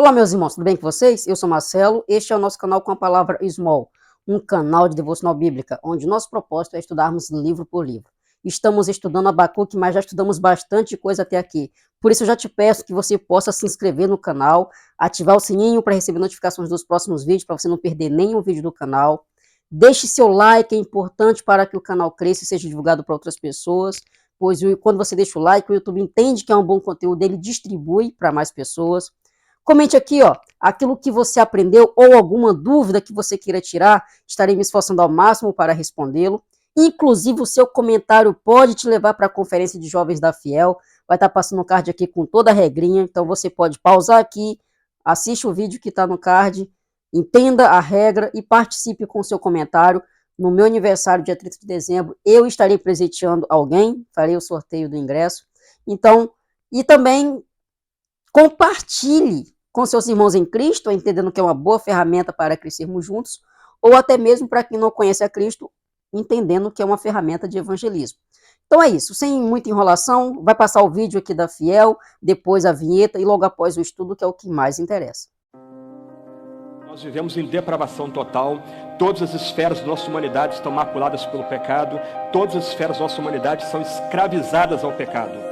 Olá, meus irmãos, tudo bem com vocês? Eu sou Marcelo, este é o nosso canal com a palavra Small, um canal de devocional bíblica, onde nosso propósito é estudarmos livro por livro. Estamos estudando Abacuque, mas já estudamos bastante coisa até aqui. Por isso eu já te peço que você possa se inscrever no canal, ativar o sininho para receber notificações dos próximos vídeos, para você não perder nenhum vídeo do canal. Deixe seu like, é importante para que o canal cresça e seja divulgado para outras pessoas, pois quando você deixa o like, o YouTube entende que é um bom conteúdo, ele distribui para mais pessoas. Comente aqui, aquilo que você aprendeu ou alguma dúvida que você queira tirar, estarei me esforçando ao máximo para respondê-lo. Inclusive, o seu comentário pode te levar para a conferência de jovens da Fiel, vai estar passando um card aqui com toda a regrinha, então você pode pausar aqui, assiste o vídeo que está no card, entenda a regra e participe com o seu comentário. No meu aniversário, dia 30 de dezembro, eu estarei presenteando alguém, farei o sorteio do ingresso. Então, e também compartilhe com seus irmãos em Cristo, entendendo que é uma boa ferramenta para crescermos juntos, ou até mesmo para quem não conhece a Cristo, entendendo que é uma ferramenta de evangelismo. Então é isso, sem muita enrolação, vai passar o vídeo aqui da Fiel, depois a vinheta e logo após o estudo, que é o que mais interessa. Nós vivemos em depravação total, todas as esferas da nossa humanidade estão maculadas pelo pecado, todas as esferas da nossa humanidade são escravizadas ao pecado.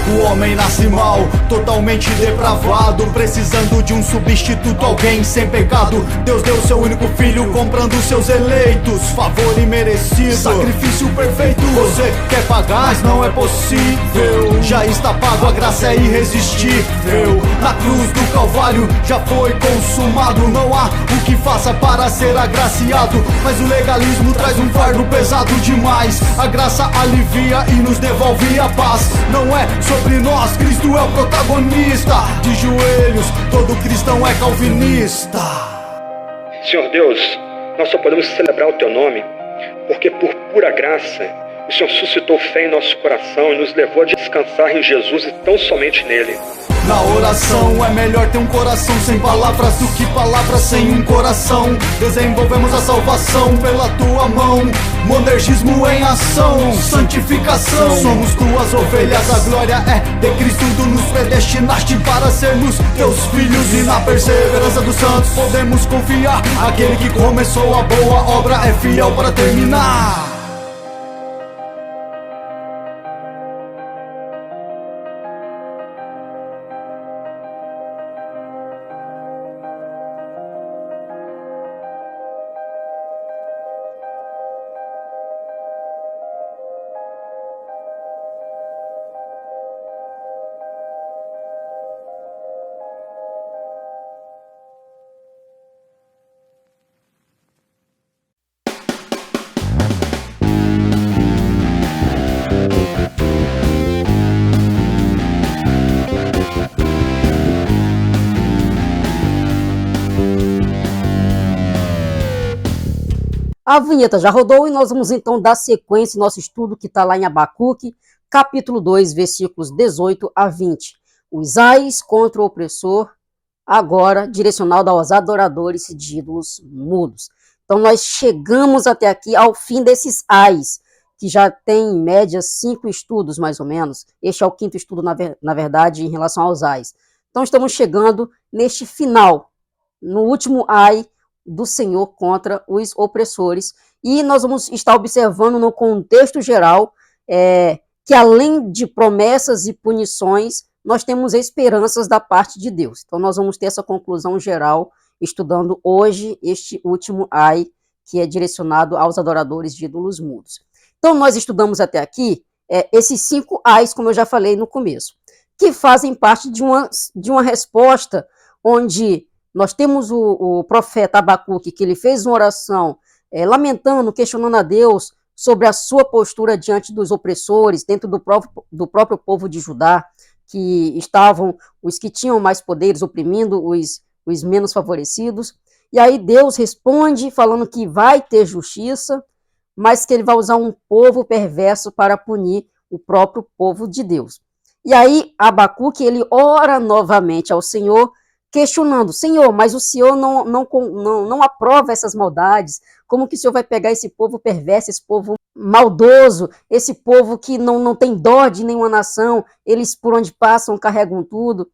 O homem nasce mal, totalmente depravado, precisando de um substituto, alguém sem pecado. Deus deu seu único filho, comprando seus eleitos, favor imerecido, sacrifício perfeito. Você quer pagar, mas não é possível, já está pago, a graça é irresistível. Na cruz do Calvário já foi consumado, não há o que faça para ser agraciado. Mas o legalismo traz um fardo pesado demais, a graça alivia e nos devolve a paz. Não é sobre nós, Cristo é o protagonista. De joelhos, todo cristão é calvinista. Senhor Deus, nós só podemos celebrar o Teu nome porque por pura graça o Senhor suscitou fé em nosso coração e nos levou a descansar em Jesus e tão somente nele. Na oração é melhor ter um coração sem palavras do que palavras sem um coração. Desenvolvemos a salvação pela tua mão, monergismo em ação, santificação. Somos tuas ovelhas, a glória é de Cristo. Tu nos predestinaste para sermos teus filhos, e na perseverança dos santos podemos confiar. Aquele que começou a boa obra é fiel para terminar. A vinheta já rodou e nós vamos então dar sequência ao nosso estudo que está lá em Abacuque, capítulo 2, versículos 18 a 20. Os ais contra o opressor, agora direcionado aos adoradores de ídolos mudos. Então nós chegamos até aqui ao fim desses ais, que já tem em média 5 estudos mais ou menos. Este é o 5º estudo, na verdade, em relação aos ais. Então estamos chegando neste final, no último ai do Senhor contra os opressores, e nós vamos estar observando no contexto geral que além de promessas e punições, nós temos esperanças da parte de Deus. Então nós vamos ter essa conclusão geral estudando hoje este último ai, que é direcionado aos adoradores de ídolos mudos. Então nós estudamos até aqui esses 5 ais, como eu já falei no começo, que fazem parte de uma resposta onde nós temos o profeta Abacuque, que ele fez uma oração lamentando, questionando a Deus sobre a sua postura diante dos opressores, dentro do próprio povo de Judá, que estavam os que tinham mais poderes, oprimindo os menos favorecidos. E aí Deus responde falando que vai ter justiça, mas que ele vai usar um povo perverso para punir o próprio povo de Deus. E aí Abacuque, ele ora novamente ao Senhor, questionando: Senhor, mas o Senhor não aprova essas maldades? Como que o Senhor vai pegar esse povo perverso, esse povo maldoso, esse povo que não tem dó de nenhuma nação, eles por onde passam carregam tudo?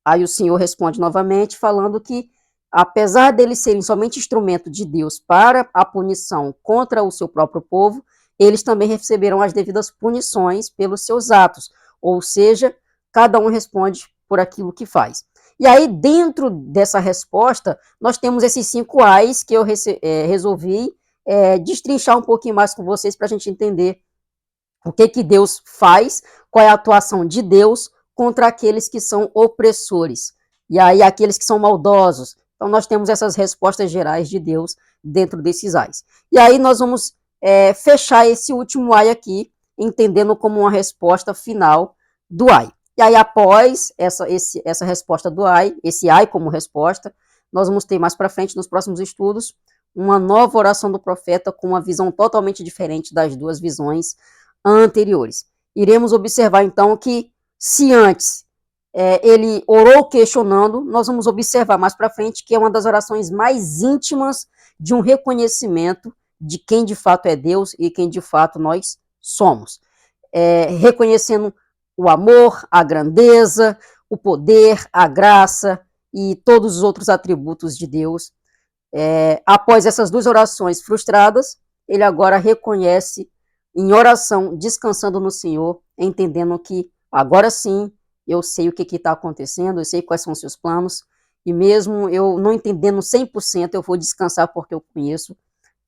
Aí o Senhor responde novamente, falando que, apesar deles serem somente instrumento de Deus para a punição contra o seu próprio povo, eles também receberão as devidas punições pelos seus atos, ou seja, cada um responde por aquilo que faz. E aí, dentro dessa resposta, nós temos esses 5 ais que eu resolvi destrinchar um pouquinho mais com vocês para a gente entender o que Deus faz, qual é a atuação de Deus contra aqueles que são opressores, e aí aqueles que são maldosos. Então nós temos essas respostas gerais de Deus dentro desses ais. E aí nós vamos fechar esse último ai aqui, entendendo como uma resposta final do ai. E aí após essa resposta do ai, esse ai como resposta, nós vamos ter mais para frente, nos próximos estudos, uma nova oração do profeta com uma visão totalmente diferente das 2 visões anteriores. Iremos observar então que se antes ele orou questionando, nós vamos observar mais para frente que é uma das orações mais íntimas de um reconhecimento de quem de fato é Deus e quem de fato nós somos. Reconhecendo o amor, a grandeza, o poder, a graça e todos os outros atributos de Deus. Após essas 2 orações frustradas, ele agora reconhece em oração, descansando no Senhor, entendendo que agora sim eu sei o que está acontecendo, eu sei quais são os seus planos, e mesmo eu não entendendo 100%, eu vou descansar porque eu conheço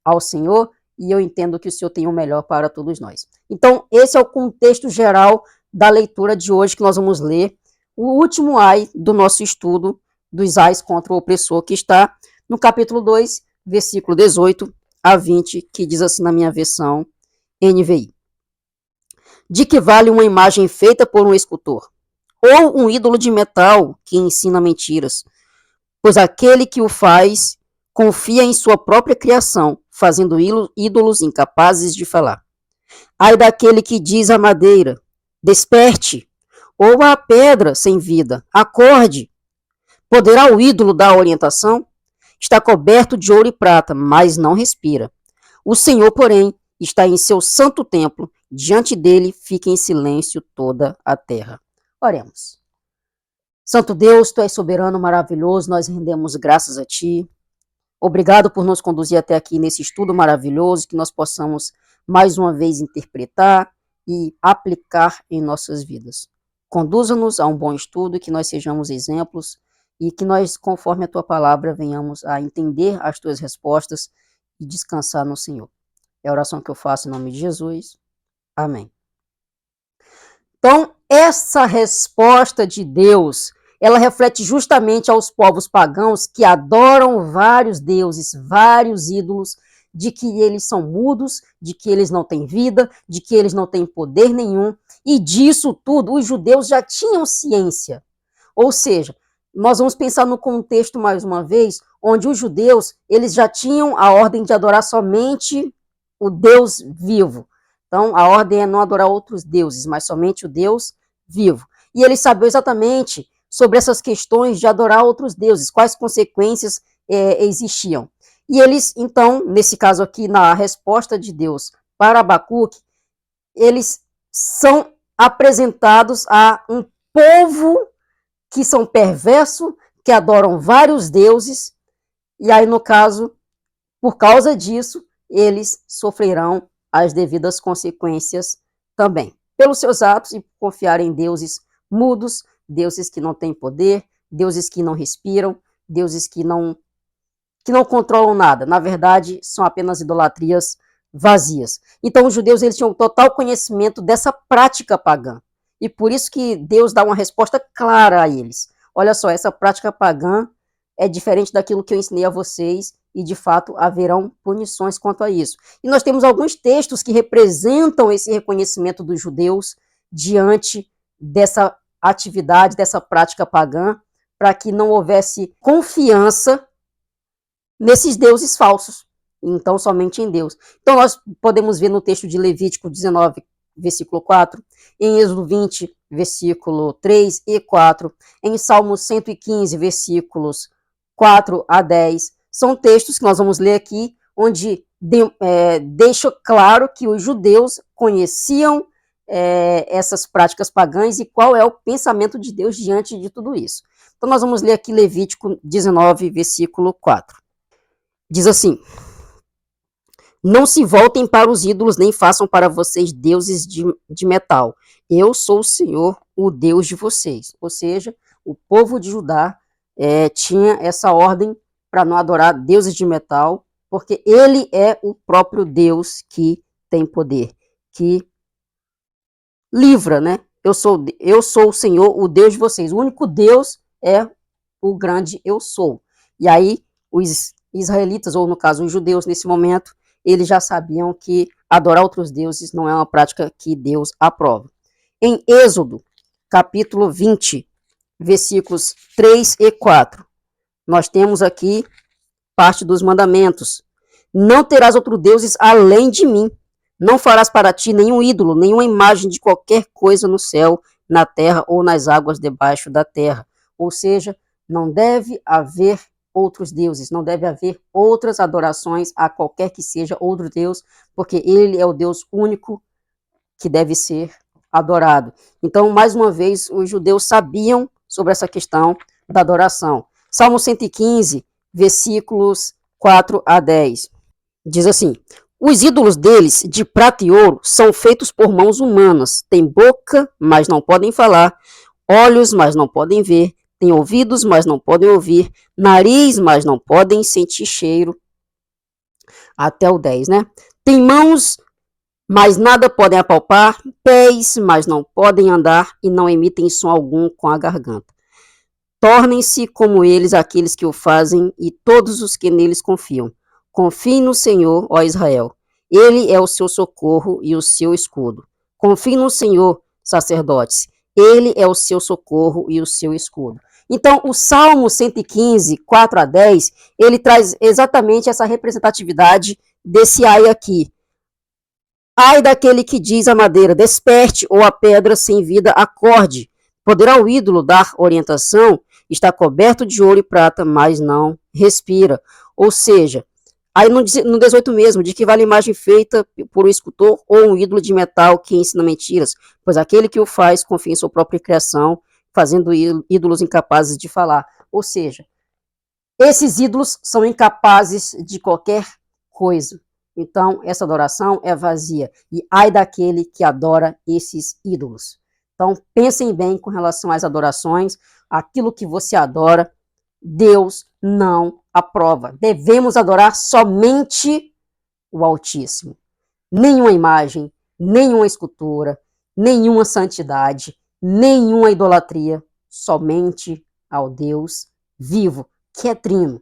ao Senhor e eu entendo que o Senhor tem o melhor para todos nós. Então, esse é o contexto geral da leitura de hoje, que nós vamos ler o último ai do nosso estudo dos ais contra o opressor, que está no capítulo 2, versículo 18 a 20, que diz assim na minha versão NVI. De que vale uma imagem feita por um escultor? Ou um ídolo de metal que ensina mentiras? Pois aquele que o faz confia em sua própria criação, fazendo ídolos incapazes de falar. Ai daquele que diz à madeira, desperte, ou à pedra sem vida, acorde. Poderá o ídolo dar orientação? Está coberto de ouro e prata, mas não respira. O Senhor, porém, está em seu santo templo, diante dele fica em silêncio toda a terra. Oremos. Santo Deus, tu és soberano, maravilhoso, nós rendemos graças a ti. Obrigado por nos conduzir até aqui nesse estudo maravilhoso, que nós possamos mais uma vez interpretar e aplicar em nossas vidas. Conduza-nos a um bom estudo, que nós sejamos exemplos e que nós, conforme a tua palavra, venhamos a entender as tuas respostas e descansar no Senhor. É a oração que eu faço em nome de Jesus. Amém. Então, essa resposta de Deus, ela reflete justamente aos povos pagãos que adoram vários deuses, vários ídolos, de que eles são mudos, de que eles não têm vida, de que eles não têm poder nenhum, e disso tudo os judeus já tinham ciência. Ou seja, nós vamos pensar no contexto mais uma vez, onde os judeus, eles já tinham a ordem de adorar somente o Deus vivo. Então, a ordem é não adorar outros deuses, mas somente o Deus vivo. E eles sabiam exatamente sobre essas questões de adorar outros deuses, quais consequências existiam. E eles, então, nesse caso aqui, na resposta de Deus para Abacuque, eles são apresentados a um povo que são perverso, que adoram vários deuses, e aí, no caso, por causa disso, eles sofrerão as devidas consequências também, pelos seus atos e confiar em deuses mudos, deuses que não têm poder, deuses que não respiram, deuses que não controlam nada. Na verdade, são apenas idolatrias vazias. Então, os judeus eles tinham total conhecimento dessa prática pagã. E por isso que Deus dá uma resposta clara a eles. Olha só, essa prática pagã é diferente daquilo que eu ensinei a vocês e, de fato, haverão punições quanto a isso. E nós temos alguns textos que representam esse reconhecimento dos judeus diante dessa atividade, dessa prática pagã, para que não houvesse confiança nesses deuses falsos, então somente em Deus. Então nós podemos ver no texto de Levítico 19, versículo 4, em Êxodo 20, versículo 3 e 4, em Salmo 115, versículos 4 a 10, são textos que nós vamos ler aqui, onde deixa claro que os judeus conheciam essas práticas pagãs e qual é o pensamento de Deus diante de tudo isso. Então nós vamos ler aqui Levítico 19, versículo 4. Diz assim: não se voltem para os ídolos, nem façam para vocês deuses de metal. Eu sou o Senhor, o Deus de vocês. Ou seja, o povo de Judá tinha essa ordem para não adorar deuses de metal, porque ele é o próprio Deus que tem poder, que livra, né? Eu sou o Senhor, o Deus de vocês. O único Deus é o grande eu sou. E aí, os israelitas, ou no caso os judeus nesse momento, eles já sabiam que adorar outros deuses não é uma prática que Deus aprova. Em Êxodo, capítulo 20, versículos 3 e 4, nós temos aqui parte dos mandamentos. Não terás outros deuses além de mim. Não farás para ti nenhum ídolo, nenhuma imagem de qualquer coisa no céu, na terra ou nas águas debaixo da terra. Ou seja, não deve haver outros deuses, não deve haver outras adorações a qualquer que seja outro Deus, porque ele é o Deus único que deve ser adorado. Então, mais uma vez, os judeus sabiam sobre essa questão da adoração. Salmo 115, versículos 4 a 10. Diz assim: os ídolos deles, de prata e ouro, são feitos por mãos humanas. Têm boca, mas não podem falar. Olhos, mas não podem ver. Têm ouvidos, mas não podem ouvir. Nariz, mas não podem sentir cheiro. Até o 10, né? Tem mãos, mas nada podem apalpar. Pés, mas não podem andar. E não emitem som algum com a garganta. Tornem-se como eles aqueles que o fazem e todos os que neles confiam. Confie no Senhor, ó Israel. Ele é o seu socorro e o seu escudo. Confie no Senhor, sacerdotes. Ele é o seu socorro e o seu escudo. Então, o Salmo 115, 4 a 10, ele traz exatamente essa representatividade desse ai aqui. Ai daquele que diz à madeira, desperte, ou a pedra sem vida, acorde. Poderá o ídolo dar orientação? Está coberto de ouro e prata, mas não respira. Ou seja, aí no 18 mesmo, de que vale a imagem feita por um escultor ou um ídolo de metal que ensina mentiras, pois aquele que o faz confia em sua própria criação, fazendo ídolos incapazes de falar. Ou seja, esses ídolos são incapazes de qualquer coisa. Então, essa adoração é vazia. E ai daquele que adora esses ídolos. Então, pensem bem com relação às adorações. Aquilo que você adora, Deus não aprova. Devemos adorar somente o Altíssimo. Nenhuma imagem, nenhuma escultura, nenhuma santidade, nenhuma idolatria. Somente ao Deus vivo, que é trino,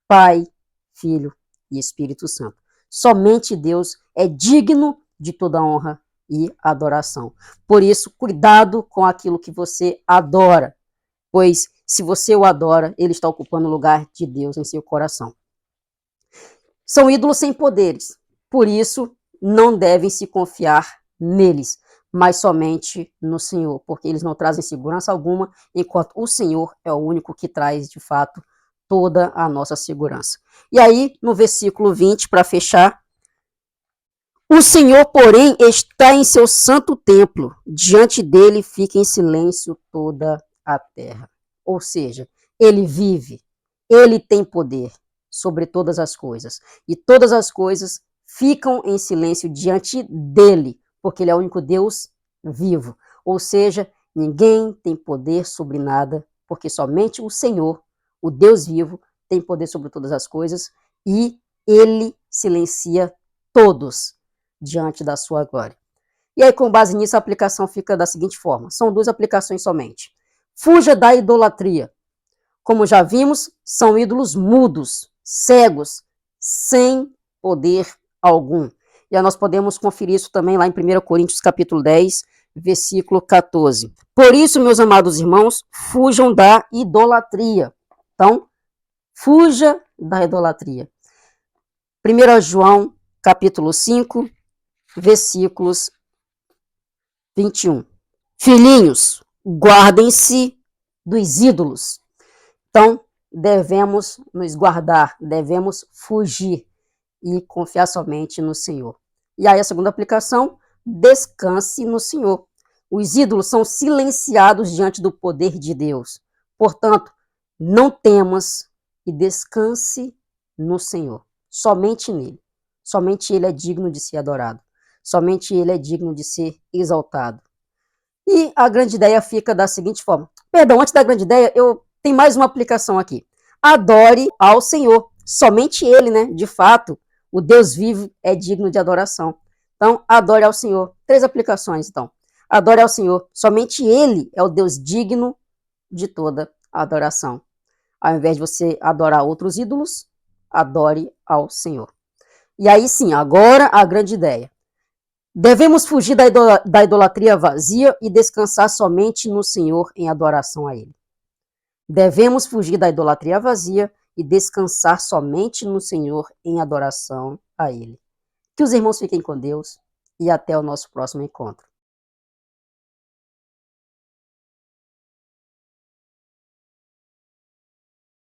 Pai, Filho e Espírito Santo. Somente Deus é digno de toda honra e adoração. Por isso, cuidado com aquilo que você adora, pois se você o adora, ele está ocupando o lugar de Deus em seu coração. São ídolos sem poderes, por isso não devem se confiar neles, mas somente no Senhor, porque eles não trazem segurança alguma, enquanto o Senhor é o único que traz, de fato, toda a nossa segurança. E aí, no versículo 20, para fechar, o Senhor, porém, está em seu santo templo, diante dele fica em silêncio toda a terra. Ou seja, ele vive, ele tem poder sobre todas as coisas, e todas as coisas ficam em silêncio diante dele, porque ele é o único Deus vivo. Ou seja, ninguém tem poder sobre nada, porque somente o Senhor, o Deus vivo, tem poder sobre todas as coisas, e ele silencia todos diante da sua glória. E aí, com base nisso, a aplicação fica da seguinte forma. São duas aplicações somente. Fuja da idolatria. Como já vimos, são ídolos mudos, cegos, sem poder algum. E aí nós podemos conferir isso também lá em 1 Coríntios capítulo 10, versículo 14. Por isso, meus amados irmãos, fujam da idolatria. Então, fuja da idolatria. 1 João capítulo 5, versículos 21. Filhinhos, guardem-se dos ídolos. Então, devemos nos guardar, devemos fugir e confiar somente no Senhor. E aí a segunda aplicação, descanse no Senhor. Os ídolos são silenciados diante do poder de Deus. Portanto, não temas e descanse no Senhor. Somente nele. Somente ele é digno de ser adorado. Somente ele é digno de ser exaltado. E a grande ideia fica da seguinte forma. Perdão, antes da grande ideia, tem mais uma aplicação aqui. Adore ao Senhor. Somente ele, né? De fato, o Deus vivo é digno de adoração. Então, adore ao Senhor. 3 aplicações, então. Adore ao Senhor. Somente ele é o Deus digno de toda a adoração. Ao invés de você adorar outros ídolos, adore ao Senhor. E aí sim, agora a grande ideia. Devemos fugir da idolatria vazia e descansar somente no Senhor em adoração a Ele. Devemos fugir da idolatria vazia e descansar somente no Senhor em adoração a Ele. Que os irmãos fiquem com Deus e até o nosso próximo encontro.